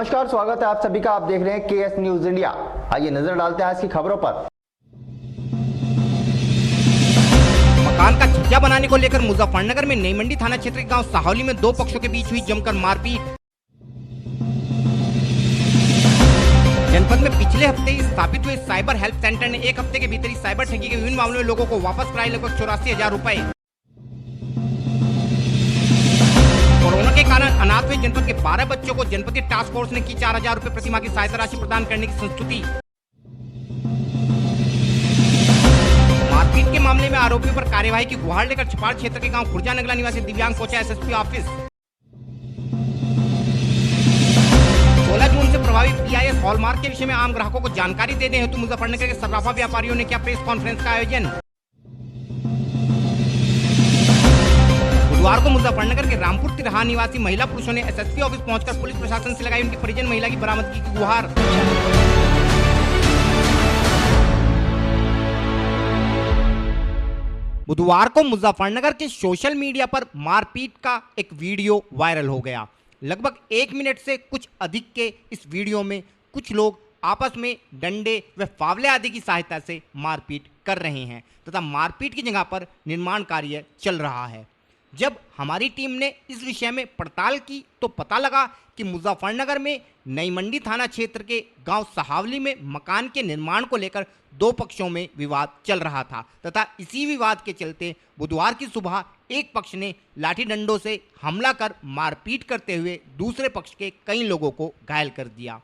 नमस्कार, स्वागत है आप सभी का। आप देख रहे हैं केएस न्यूज इंडिया। आइए नजर डालते हैं आज की खबरों पर। मकान का छज्जा बनाने को लेकर मुजफ्फरनगर में नई मंडी थाना क्षेत्र के गांव साहौली में दो पक्षों के बीच हुई जमकर मारपीट। जनपद में पिछले हफ्ते ही स्थापित हुए साइबर हेल्प सेंटर ने एक हफ्ते के भीतर ही साइबर ठगी के विभिन्न मामलों में लोगों को वापस कराए लगभग 84,000 रुपए। कोरोना के कारण अनाथ हुए जनपद के 12 बच्चों को जनपद के टास्क फोर्स ने की 4,000 रुपए प्रति माह की सहायता राशि प्रदान करने की संस्तुति। मारपीट के मामले में आरोपियों पर कार्यवाही की गुहार लेकर छपाड़ क्षेत्र के गांव खुर्जा नगला निवासी दिव्यांग पहुंचा एसएसपी ऑफिस। 16 जून से प्रभावी पीआईएस हॉलमार्क के विषय में आम ग्राहकों को जानकारी देने हेतु मुजफ्फरनगर के सर्राफा व्यापारियों ने किया प्रेस कॉन्फ्रेंस का आयोजन। बुधवार को मुजफ्फरनगर के रामपुर तिरहा निवासी महिला पुरुषों ने एसएसपी ऑफिस पहुंचकर पुलिस प्रशासन से लगाई उनकी परिजन महिला की बरामदगी की गुहार। बुधवार को मुजफ्फरनगर के सोशल मीडिया पर मारपीट का एक वीडियो वायरल हो गया। लगभग 1 मिनट से कुछ अधिक के इस वीडियो में कुछ लोग आपस में डंडे व फावले आदि की सहायता से मारपीट कर रहे हैं तथा मारपीट की जगह पर निर्माण कार्य चल रहा है। जब हमारी टीम ने इस विषय में पड़ताल की तो पता लगा कि मुजफ्फरनगर में नई मंडी थाना क्षेत्र के गांव साहौली में मकान के निर्माण को लेकर दो पक्षों में विवाद चल रहा था तथा इसी विवाद के चलते बुधवार की सुबह एक पक्ष ने लाठी डंडों से हमला कर मारपीट करते हुए दूसरे पक्ष के कई लोगों को घायल कर दिया।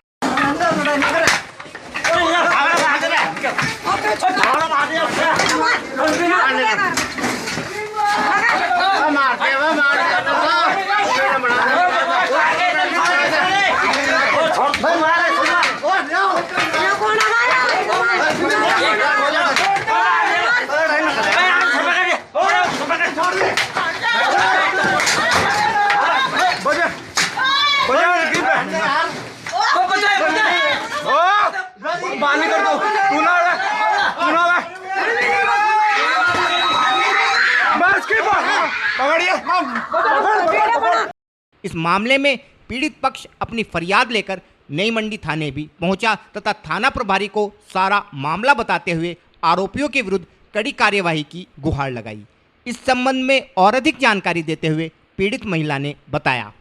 इस मामले में पीड़ित पक्ष अपनी फरियाद लेकर नई मंडी थाने भी पहुंचा तथा थाना प्रभारी को सारा मामला बताते हुए आरोपियों के विरुद्ध कड़ी कार्यवाही की गुहार लगाई। इस संबंध में और अधिक जानकारी देते हुए पीड़ित महिला ने बताया।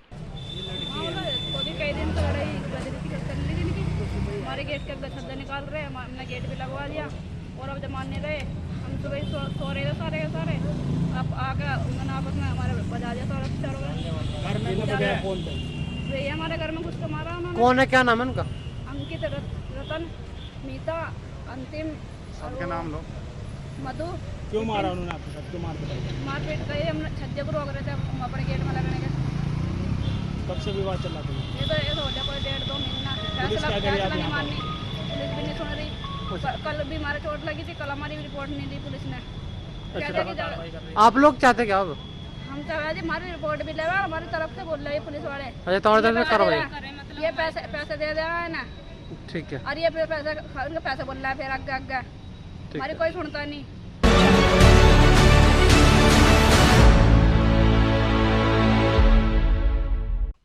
हमारे गेट का छज्जा निकाल रहे हैं, हमने गेट भी लगवा दिया और अब जब मानने रहे हम सुबह सो रहे थे सारे के सारे। अब आकर उन्होंने आपस में हमारे बजा दिया सारा भैया हमारे घर में कुछ तो मारा उन्होंने। कौन है, क्या नाम है उनका? अंकित, रतन, मीता, अंतिम। सबके नाम लो। मधु। क्यों मारा उन्होंने आपके साथ? क्यों मारपीट गए, हम छज्जे को रोक रहे थे हम अपने गेट में लगने के। कब से विवाद चल रहा था? ये तो हो गया कोई 1.5-2 महीना। फैसला नहीं माननी, पुलिस भी नहीं सुन रही। कल भी हमारे चोट लगी थी, कल हमारी रिपोर्ट नहीं दी पुलिस ने। आप लोग चाहते क्या हो? हम चाहे जी हमारी रिपोर्ट भी लेवा, हमारी तरफ से बोल रहे हैं पुलिस वाले। अच्छा, तो और कार्रवाई ये पैसे दे देना है ना। ठीक है। और ये उनके पैसे बोल रहा है फिर आगे हमारी कोई सुनता नहीं।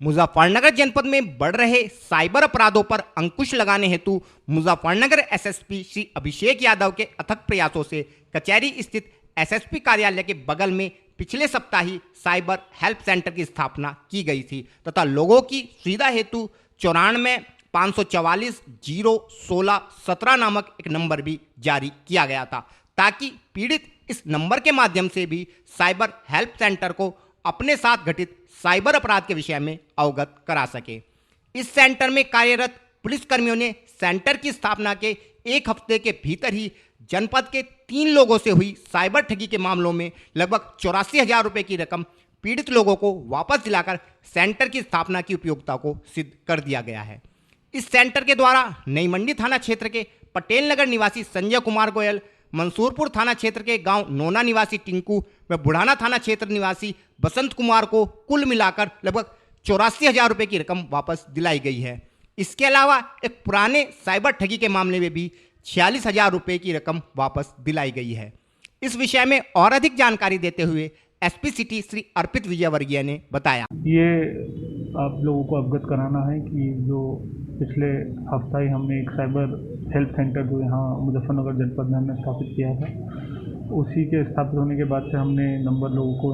मुजफ्फरनगर जनपद में बढ़ रहे साइबर अपराधों पर अंकुश लगाने हेतु मुजफ्फरनगर एसएसपी श्री अभिषेक यादव के अथक प्रयासों से कचहरी स्थित एसएसपी कार्यालय के बगल में पिछले सप्ताह ही साइबर हेल्प सेंटर की स्थापना की गई थी तथा लोगों की सुविधा हेतु 94-544-016-17 नामक एक नंबर भी जारी किया गया था ताकि पीड़ित इस नंबर के माध्यम से भी साइबर हेल्प सेंटर को अपने साथ घटित साइबर अपराध के विषय में अवगत करा सके। इस सेंटर में कार्यरत पुलिसकर्मियों ने सेंटर की स्थापना के एक हफ्ते के भीतर ही जनपद के 3 लोगों से हुई साइबर ठगी के मामलों में लगभग 84,000 रुपये की रकम पीड़ित लोगों को वापस दिलाकर सेंटर की स्थापना की उपयोगिता को सिद्ध कर दिया गया है। इस सेंटर के द्वारा नई मंडी थाना क्षेत्र के पटेल नगर निवासी संजय कुमार गोयल, मंसूरपुर थाना क्षेत्र के गांव नोना निवासी टिंकू व बुढ़ाना थाना क्षेत्र निवासी बसंत कुमार को कुल मिलाकर लगभग 84,000 रुपये की रकम वापस दिलाई गई है। इसके अलावा एक पुराने साइबर ठगी के मामले में भी 46,000 रुपये की रकम वापस दिलाई गई है। इस विषय में और अधिक जानकारी देते हुए एसपी सिटी श्री अर्पित विजयवर्गीय ने बताया। ये आप लोगों को अवगत कराना है कि जो पिछले हफ्ता ही हमने एक साइबर हेल्प सेंटर जो यहाँ मुजफ्फरनगर जनपद में हमने स्थापित किया था, उसी के स्थापित होने के बाद से हमने नंबर लोगों को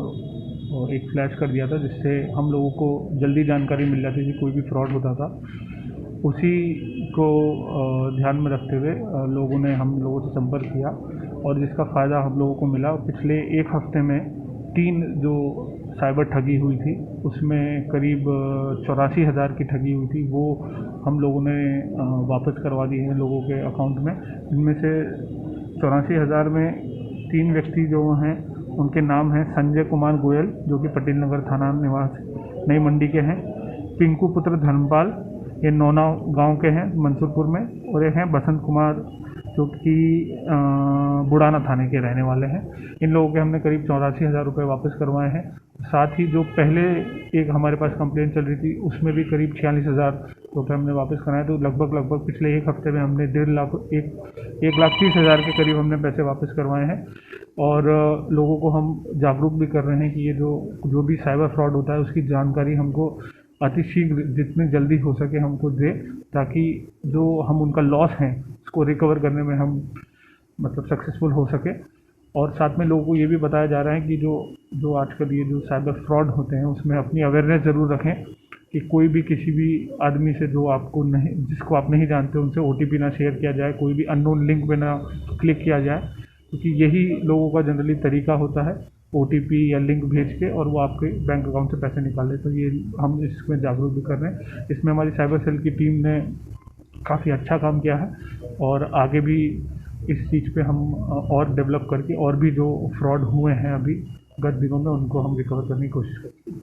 एक फ्लैश कर दिया था, जिससे हम लोगों को जल्दी जानकारी मिल जाती थी कोई भी फ्रॉड होता था। उसी को ध्यान में रखते हुए लोगों ने हम लोगों से संपर्क किया और जिसका फ़ायदा हम लोगों को मिला। पिछले एक हफ्ते में 3 जो साइबर ठगी हुई थी उसमें करीब 84,000 की ठगी हुई थी, वो हम लोगों ने वापस करवा दी है लोगों के अकाउंट में। इनमें से 84,000 में 3 व्यक्ति जो हैं उनके नाम हैं संजय कुमार गोयल जो कि पटेल नगर थाना निवास नई मंडी के हैं, पिंकू पुत्र धर्मपाल ये नौनाव गांव के हैं मंसूरपुर में, और एक हैं बसंत कुमार जो कि बुढ़ाना थाने के रहने वाले हैं। इन लोगों के हमने करीब 84,000 रुपये वापस करवाए हैं। साथ ही जो पहले एक हमारे पास कंप्लेंट चल रही थी उसमें भी करीब 46,000 रुपये हमने वापस कराए। तो लगभग पिछले एक हफ्ते में हमने 1,30,000 के करीब हमने पैसे वापस करवाए हैं। और लोगों को हम जागरूक भी कर रहे हैं कि ये जो भी साइबर फ्रॉड होता है उसकी जानकारी हमको अतिशीघ्र जितनी जल्दी हो सके हमको दे, ताकि जो हम उनका लॉस है उसको रिकवर करने में हम मतलब सक्सेसफुल हो सके। और साथ में लोगों को ये भी बताया जा रहा है कि जो आजकल ये जो साइबर फ्रॉड होते हैं उसमें अपनी अवेयरनेस ज़रूर रखें कि कोई भी किसी भी आदमी से जिसको आप नहीं जानते उनसे OTP ना शेयर किया जाए, कोई भी अननोन लिंक पे ना क्लिक किया जाए, क्योंकि यही लोगों का जनरली तरीका होता है OTP या लिंक भेज के और वो आपके बैंक अकाउंट से पैसे निकाल ले। तो ये हम इसमें जागरूक भी कर रहे हैं। इसमें हमारी साइबर सेल की टीम ने काफ़ी अच्छा काम किया है और आगे भी इस चीज़ पे हम और डेवलप करके और भी जो फ्रॉड हुए हैं अभी गत दिनों में उनको हम रिकवर करने की कोशिश करेंगे।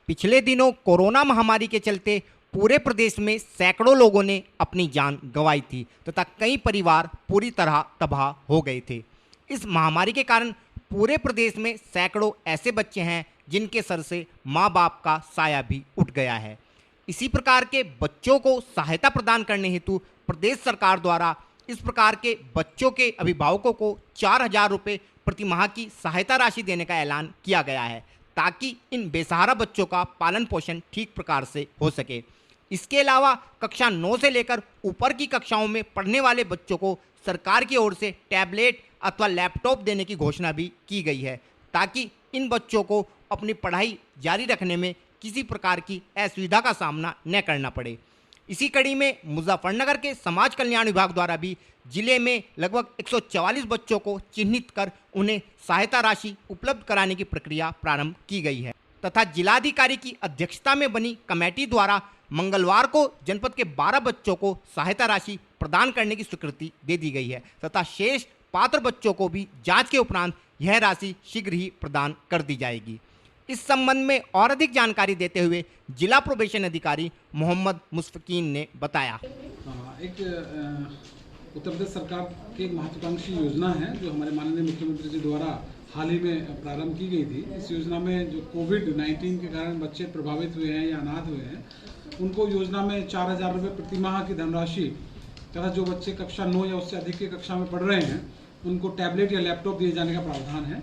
पिछले दिनों कोरोना महामारी के चलते पूरे प्रदेश में सैकड़ों लोगों ने अपनी जान गंवाई थी तथा कई परिवार पूरी तरह तबाह हो गए थे। इस महामारी के कारण पूरे प्रदेश में सैकड़ों ऐसे बच्चे हैं जिनके सर से माँ बाप का साया भी उठ गया है। इसी प्रकार के बच्चों को सहायता प्रदान करने हेतु प्रदेश सरकार द्वारा इस प्रकार के बच्चों के अभिभावकों को 4,000 रुपये प्रति माह की सहायता राशि देने का ऐलान किया गया है, ताकि इन बेसहारा बच्चों का पालन पोषण ठीक प्रकार से हो सके। इसके अलावा कक्षा 9 से लेकर ऊपर की कक्षाओं में पढ़ने वाले बच्चों को सरकार की ओर से टैबलेट अथवा लैपटॉप देने की घोषणा भी की गई है, ताकि इन बच्चों को अपनी पढ़ाई जारी रखने में किसी प्रकार की असुविधा का सामना न करना पड़े। इसी कड़ी में मुजफ्फरनगर के समाज कल्याण विभाग द्वारा भी जिले में लगभग 144 बच्चों को चिन्हित कर उन्हें सहायता राशि उपलब्ध कराने की प्रक्रिया प्रारंभ की गई है तथा जिलाधिकारी की अध्यक्षता में बनी कमेटी द्वारा मंगलवार को जनपद के 12 बच्चों को सहायता राशि प्रदान करने की स्वीकृति दे दी गई है तथा शेष पात्र बच्चों को भी जांच के उपरांत यह राशि शीघ्र ही प्रदान कर दी जाएगी। इस संबंध में और अधिक जानकारी देते हुए जिला प्रोबेशन अधिकारी मोहम्मद मुस्तकीन ने बताया। एक उत्तर प्रदेश सरकार की एक महत्वाकांक्षी योजना है जो हमारे माननीय मुख्यमंत्री जी द्वारा हाल ही में प्रारंभ की गई थी। इस योजना में जो कोविड-19 के कारण बच्चे प्रभावित हुए हैं या अनाथ हुए हैं उनको योजना में 4,000 रुपये प्रति माह की धनराशि तथा जो बच्चे कक्षा 9 या उससे अधिक की कक्षा में पढ़ रहे हैं उनको टैबलेट या लैपटॉप दिए जाने का प्रावधान है।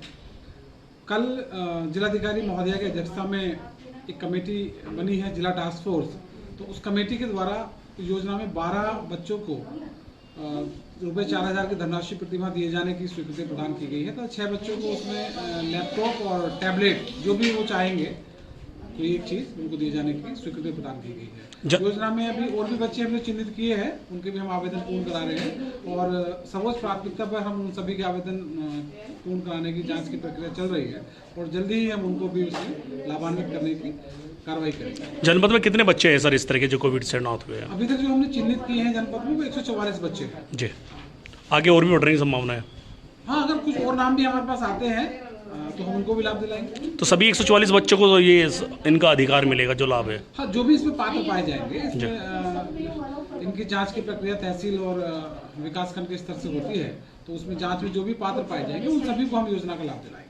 कल जिलाधिकारी महोदया की अध्यक्षता में एक कमेटी बनी है जिला टास्क फोर्स, तो उस कमेटी के द्वारा योजना में 12 बच्चों को रुपये 4,000 की धनराशि प्रतिमाह दिए जाने की स्वीकृति प्रदान की गई है। तो 6 बच्चों को उसमें लैपटॉप और टैबलेट जो भी वो चाहेंगे कोई एक चीज़ उनको दिए जाने की स्वीकृति प्रदान की गई है। योजना में अभी और भी बच्चे हमने चिन्हित किए हैं, उनके भी हम आवेदन पूर्ण करा रहे हैं और सर्वोच्च प्राथमिकता पर हम उन सभी के आवेदन पूर्ण कराने की जांच की प्रक्रिया चल रही है और जल्दी ही हम उनको भी उसमें लाभान्वित करने की कार्रवाई करेंगे। जनपद में कितने बच्चे हैं सर इस तरह के जो कोविड से अनाथ हुए हैं? अभी तक जो हमने चिन्हित किए हैं जनपद में वो 144 बच्चे हैं जी। आगे और भी बढ़ने की संभावना है? हाँ, अगर कुछ और नाम भी हमारे पास आते हैं तो हम उनको भी लाभ दिलाएंगे। तो सभी 144 बच्चों को तो ये इनका अधिकार मिलेगा जो लाभ है? हाँ, जो भी इसमें पात्र पाए जाएंगे इसमें इनकी जांच की प्रक्रिया तहसील और विकासखंड के स्तर से होती है, तो उसमें जांच में जो भी पात्र पाए जाएंगे उन सभी को हम योजना का लाभ दिलाएंगे।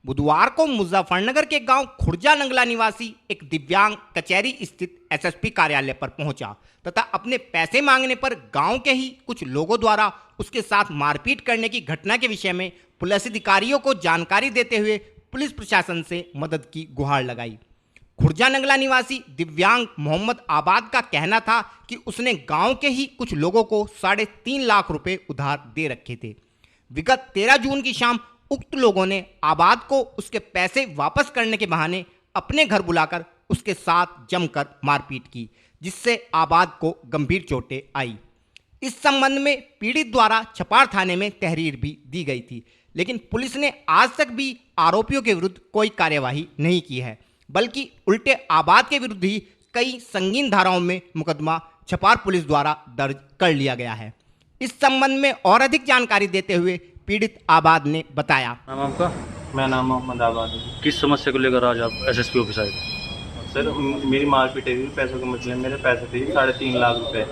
बुधवार को मुजफ्फरनगर के गांव खुर्जा नंगला निवासी एक दिव्यांग कचहरी स्थित एसएसपी कार्यालय पर पहुंचा तथा अपने पैसे मांगने पर गांव के ही कुछ लोगों द्वारा उसके साथ मारपीट करने की घटना के विषय में पुलिस अधिकारियों को जानकारी देते हुए पुलिस प्रशासन से मदद की गुहार लगाई। खुर्जा नंगला निवासी दिव्यांग मोहम्मद आबाद का कहना था कि उसने गांव के ही कुछ लोगों को 3.5 लाख रुपए उधार दे रखे थे। विगत 13 जून की शाम उक्त लोगों ने आबाद को उसके पैसे वापस करने के बहाने अपने घर बुलाकर उसके साथ जमकर मारपीट की, जिससे आबाद को गंभीर चोटें आई। इस संबंध में पीड़ित द्वारा छपार थाने में तहरीर भी दी गई थी, लेकिन पुलिस ने आज तक भी आरोपियों के विरुद्ध कोई कार्यवाही नहीं की है, बल्कि उल्टे आबाद के विरुद्ध ही कई संगीन धाराओं में मुकदमा छपार पुलिस द्वारा दर्ज कर लिया गया है। इस संबंध में और अधिक जानकारी देते हुए पीड़ित आबाद ने बताया। नाम आपका? मेरा नाम मोहम्मद आबाद है। किस समस्या को लेकर आज आप एसएसपी ऑफिस आए? सर मेरी मारपीट हुई पैसों के मसले में। मेरे पैसे थे 3.5 लाख रुपए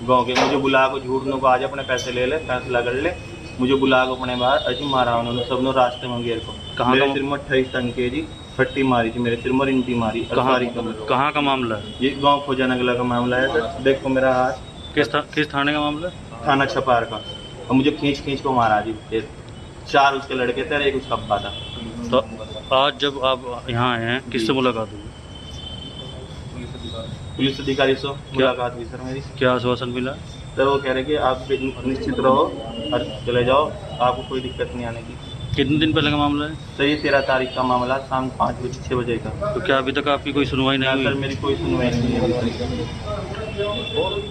गाँव के। मुझे बुला को झूठ नो को आज अपने पैसे ले ले, फैसला कर ले। मुझे बुला को अपने बाहर अजी मारा उन्होंने सबनों रास्ते में गेर को। मेरे सिर में 28 टन के जी फट्टी मारी थी, मेरे सिर में इंटी मारी। कहाँ का मामला है? ये गाँव खुर्जा नंगला का मामला है सर। देखो मेरा हाथ। किस थाने का मामला? थाना छपार का। और मुझे खींच को मारा जी। 4 उसके लड़के थे, एक उसका अब्बा था। तो आज जब आप यहाँ आए हैं किससे मुलाकात हुई? पुलिस अधिकारी से मुलाकात हुई सर मेरी। क्या आश्वासन मिला? सर वो कह रहे कि आप निश्चित रहो और चले जाओ, आपको कोई दिक्कत नहीं आने की। कितने दिन पहले का मामला है? सर ये 13 तारीख का मामला, शाम 5 बजे 6 बजे का। तो क्या अभी तक आपकी कोई सुनवाई नहीं हुई? सर मेरी कोई सुनवाई नहीं है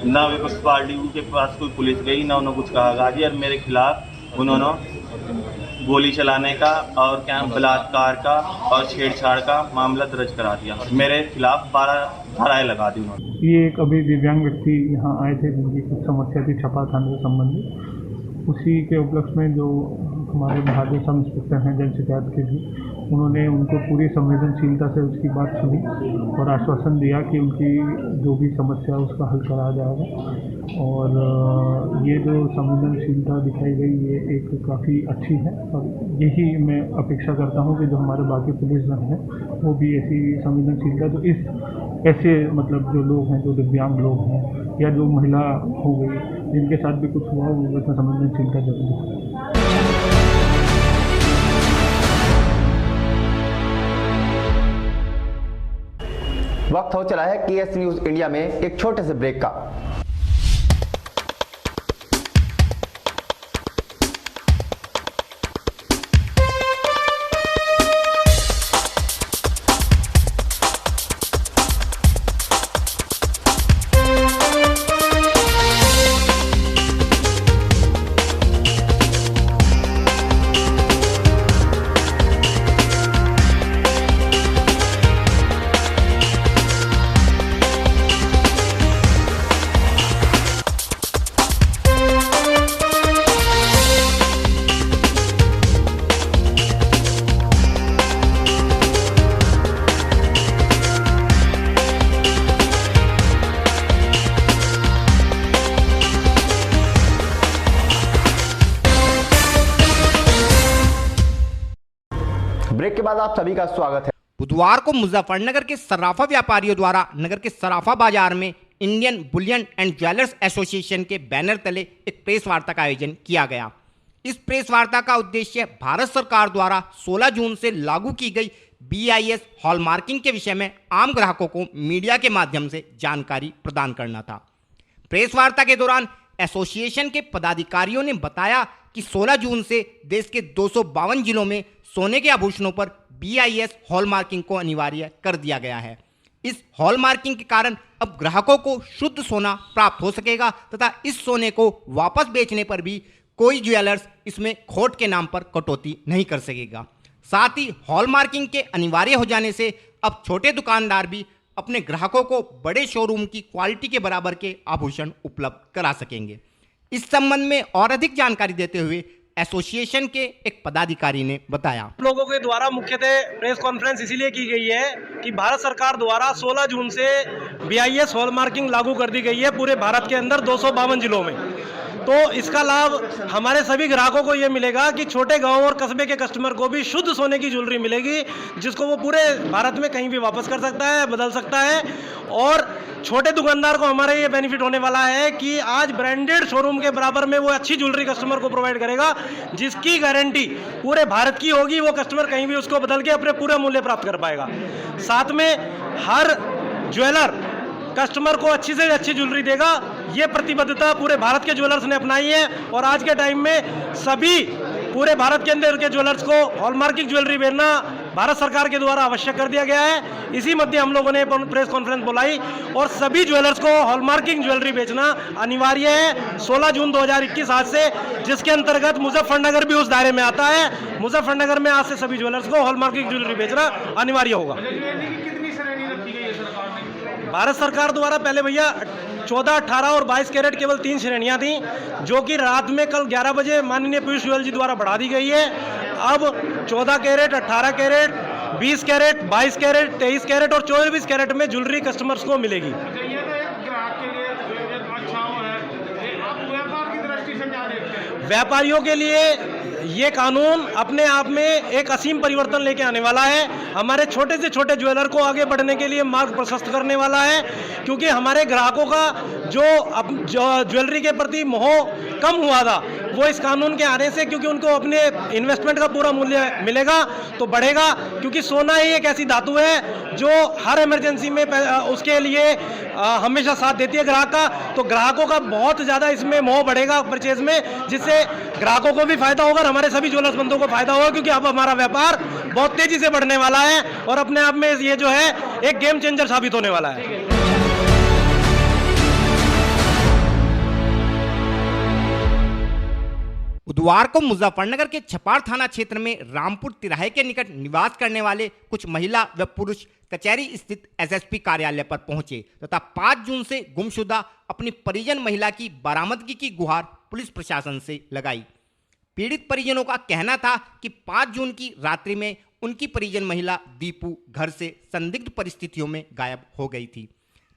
ना। विपक्ष पार्टी के पास कोई पुलिस गई ना, उन्होंने कुछ कहा जी। और मेरे खिलाफ उन्होंने गोली चलाने का और क्या बलात्कार का और छेड़छाड़ का मामला दर्ज करा दिया। मेरे खिलाफ 12 धाराएं लगा दी उन्होंने। ये एक अभी दिव्यांग व्यक्ति यहाँ आए थे जिनकी कुछ समस्या थी छपा थाने से संबंधित। उसी के उपलक्ष्य में जो हमारे बहादुर सब इंस्पेक्टर हैं जन शिकायत के भी, उन्होंने उनको पूरी संवेदनशीलता से उसकी बात सुनी और आश्वासन दिया कि उनकी जो भी समस्या है उसका हल कराया जाएगा। और ये जो संवेदनशीलता दिखाई गई ये एक काफ़ी अच्छी है और यही मैं अपेक्षा करता हूँ कि जो हमारे बाकी पुलिसजन हैं वो भी ऐसी संवेदनशीलता जो ऐसे मतलब जो लोग हैं, जो दिव्यांग लोग हैं या जो महिला हो गई जिनके साथ भी कुछ हुआ वो इसमें संवेदनशीलता जरूरी है। वक्त हो चला है केएस न्यूज इंडिया में एक छोटे से ब्रेक का। ब्रेक के बाद आप सभी का स्वागत है। बुधवार को मुजफ्फरनगर के सराफा व्यापारियों द्वारा नगर के सराफा बाजार में Indian Boolean and jewellers association के बैनर तले एक प्रेस वार्ता का आयोजन किया गया। इस प्रेस वार्ता का उद्देश्य भारत सरकार द्वारा 16 जून से लागू की गई BIS हॉलमार्किंग के विषय में आम ग्राहकों को मीडिया के माध्यम से जानकारी प्रदान करना था। प्रेस वार्ता के दौरान एसोसिएशन के पदाधिकारियों ने बताया कि 16 जून से देश के 252 जिलों में सोने के आभूषणों पर BIS हॉलमार्किंग को अनिवार्य कर दिया गया है। इस हॉलमार्किंग के कारण अब ग्राहकों को शुद्ध सोना प्राप्त हो सकेगा तथा इस सोने को वापस बेचने पर भी कोई ज्वेलर्स इसमें खोट के नाम पर कटौती नहीं कर सकेगा। साथ ही हॉलमार्किंग के अनिवार्य हो जाने से अब छोटे दुकानदार भी अपने ग्राहकों को बड़े शोरूम की क्वालिटी के बराबर के आभूषण उपलब्ध करा सकेंगे। इस संबंध में और अधिक जानकारी देते हुए एसोसिएशन के एक पदाधिकारी ने बताया। लोगों के द्वारा मुख्यतः प्रेस कॉन्फ्रेंस इसीलिए की गई है कि भारत सरकार द्वारा 16 जून से BIS हॉलमार्किंग लागू कर दी गई है पूरे भारत के अंदर 252 जिलों में। तो इसका लाभ हमारे सभी ग्राहकों को ये मिलेगा कि छोटे गांव और कस्बे के कस्टमर को भी शुद्ध सोने की ज्वेलरी मिलेगी, जिसको वो पूरे भारत में कहीं भी वापस कर सकता है, बदल सकता है। और छोटे दुकानदार को हमारा ये बेनिफिट होने वाला है कि आज ब्रांडेड शोरूम के बराबर में वो अच्छी ज्वेलरी कस्टमर को प्रोवाइड करेगा, जिसकी गारंटी पूरे भारत की होगी। वो कस्टमर कहीं भी उसको बदल के अपने पूरे मूल्य प्राप्त कर पाएगा। साथ में हर ज्वेलर कस्टमर को अच्छी से अच्छी ज्वेलरी देगा। ये प्रतिबद्धता पूरे भारत के ज्वेलर्स ने अपनाई है और आज के टाइम में सभी पूरे भारत के अंदर के ज्वेलर्स को हॉलमार्किंग ज्वेलरी बेचना भारत सरकार के द्वारा आवश्यक कर दिया गया है। इसी मध्य हम लोगों ने प्रेस कॉन्फ्रेंस बुलाई और सभी ज्वेलर्स को हॉलमार्किंग ज्वेलरी बेचना अनिवार्य है 16 जून 2021 आज से, जिसके अंतर्गत मुजफ्फरनगर भी उस दायरे में आता है। मुजफ्फरनगर में आज से सभी ज्वेलर्स को हॉलमार्किंग ज्वेलरी बेचना अनिवार्य होगा। भारत सरकार द्वारा पहले भैया 14, 18 और 22 कैरेट केवल 3 श्रेणियां थी, जो कि रात में कल 11 बजे माननीय पीयूष गोयल जी द्वारा बढ़ा दी गई है। अब 14 carat, 18 carat, 20 carat, 22 carat, 23 carat और 24 कैरेट में ज्वेलरी कस्टमर्स को मिलेगी। व्यापारियों के लिए ये कानून अपने आप में एक असीम परिवर्तन लेके आने वाला है। हमारे छोटे से छोटे ज्वेलर को आगे बढ़ने के लिए मार्ग प्रशस्त करने वाला है, क्योंकि हमारे ग्राहकों का जो ज्वेलरी के प्रति मोह कम हुआ था, वो इस कानून के आने से, क्योंकि उनको अपने इन्वेस्टमेंट का पूरा मूल्य मिलेगा तो बढ़ेगा। क्योंकि सोना ही एक ऐसी धातु है जो हर इमरजेंसी में उसके लिए हमेशा साथ देती है ग्राहक का। तो ग्राहकों का बहुत ज़्यादा इसमें मोह बढ़ेगा परचेज में, जिससे ग्राहकों को भी फायदा होगा और हमारे सभी ज्वेलर्स बंधुओं को फायदा होगा, क्योंकि अब हमारा व्यापार बहुत तेजी से बढ़ने वाला है और अपने आप में ये जो है एक गेम चेंजर साबित होने वाला है। बुधवार को मुजफ्फरनगर के छपार थाना क्षेत्र में रामपुर तिराहे के निकट निवास करने वाले कुछ महिला व पुरुष कचहरी स्थित एसएसपी कार्यालय पर पहुंचे तथा 5 जून से गुमशुदा अपनी परिजन महिला की बरामदगी की गुहार पुलिस प्रशासन से लगाई। पीड़ित परिजनों का कहना था कि 5 जून की रात्रि में उनकी परिजन महिला दीपू घर से संदिग्ध परिस्थितियों में गायब हो गई थी।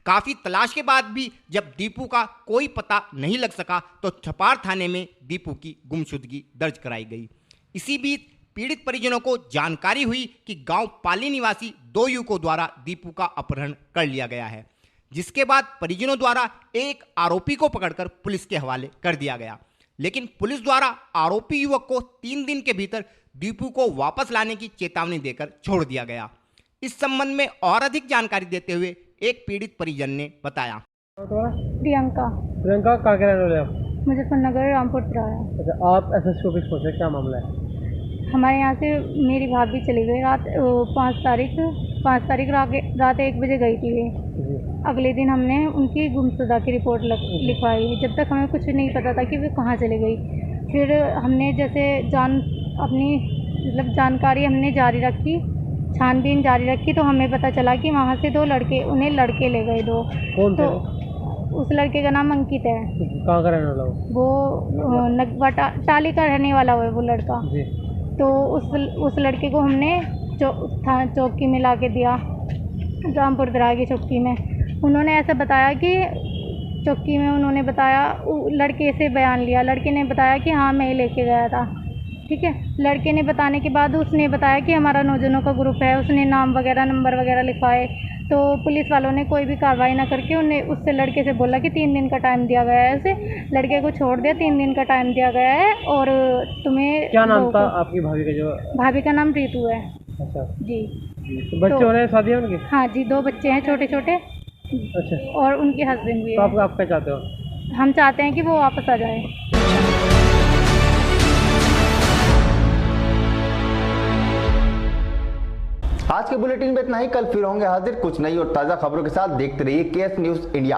काफी तलाश के बाद भी जब दीपू का कोई पता नहीं लग सका तो छपार थाने में दीपू की गुमशुदगी दर्ज कराई गई। इसी बीच पीड़ित परिजनों को जानकारी हुई कि गांव पाली निवासी 2 युवकों द्वारा दीपू का अपहरण कर लिया गया है, जिसके बाद परिजनों द्वारा एक आरोपी को पकड़कर पुलिस के हवाले कर दिया गया। लेकिन पुलिस द्वारा आरोपी युवक को 3 दिन के भीतर दीपू को वापस लाने की चेतावनी देकर छोड़ दिया गया। इस संबंध में और अधिक जानकारी देते हुए एक पीड़ित परिजन ने बताया। प्रियंका कहाँ के रहने वाले आप? मुजफ्फरनगर रामपुर तिराहा। अच्छा, आप एसएसपी ऑफिस पहुँचे, क्या मामला है? हमारे यहाँ से मेरी भाभी चली गई रात 5 तारीख रात 1 बजे गई थी वे। अगले दिन हमने उनकी गुमशुदा की रिपोर्ट लिखवाई। जब तक हमें कुछ नहीं पता था कि वे कहाँ चली गई। फिर हमने जैसे जानकारी हमने जारी रखी, छानबीन जारी रखी, तो हमें पता चला कि वहाँ से 2 लड़के उन्हें लड़के ले गए 2। कौन थे? तो उस लड़के का नाम अंकित है। कहाँ का रहने वाला वो नगवा टाली का रहने वाला है वो लड़का जी। तो उस लड़के को हमने चौकी में ला के दिया, रामपुर तिराहे की चौकी में। उन्होंने ऐसा बताया कि चौकी में उन्होंने बताया, लड़के से बयान लिया। लड़के ने बताया कि हाँ मैं लेके गया था। ठीक है, लड़के ने बताने के बाद उसने बताया कि हमारा 9 जनों का ग्रुप है। उसने नाम वगैरह नंबर वगैरह लिखवाए। तो पुलिस वालों ने कोई भी कार्रवाई ना करके उन्हें उससे लड़के से बोला कि 3 दिन का टाइम दिया गया है। उसे लड़के को छोड़ दिया, 3 दिन का टाइम दिया गया है। और तुम्हें क्या नाम था आपकी भाभी का? जो भाभी का नाम रीतू है। अच्छा जी। तो बच्चे हो रहे हैं, शादी है उनकी? हाँ जी, 2 बच्चे हैं छोटे छोटे। अच्छा, और उनके हस्बैंड भी है। तो आप क्या चाहते हो? हम चाहते हैं कि वो वापस आ जाए। आज के बुलेटिन में इतना ही। कल फिर होंगे हाजिर कुछ नई और ताज़ा खबरों के साथ। देखते रहिए केएस न्यूज़ इंडिया।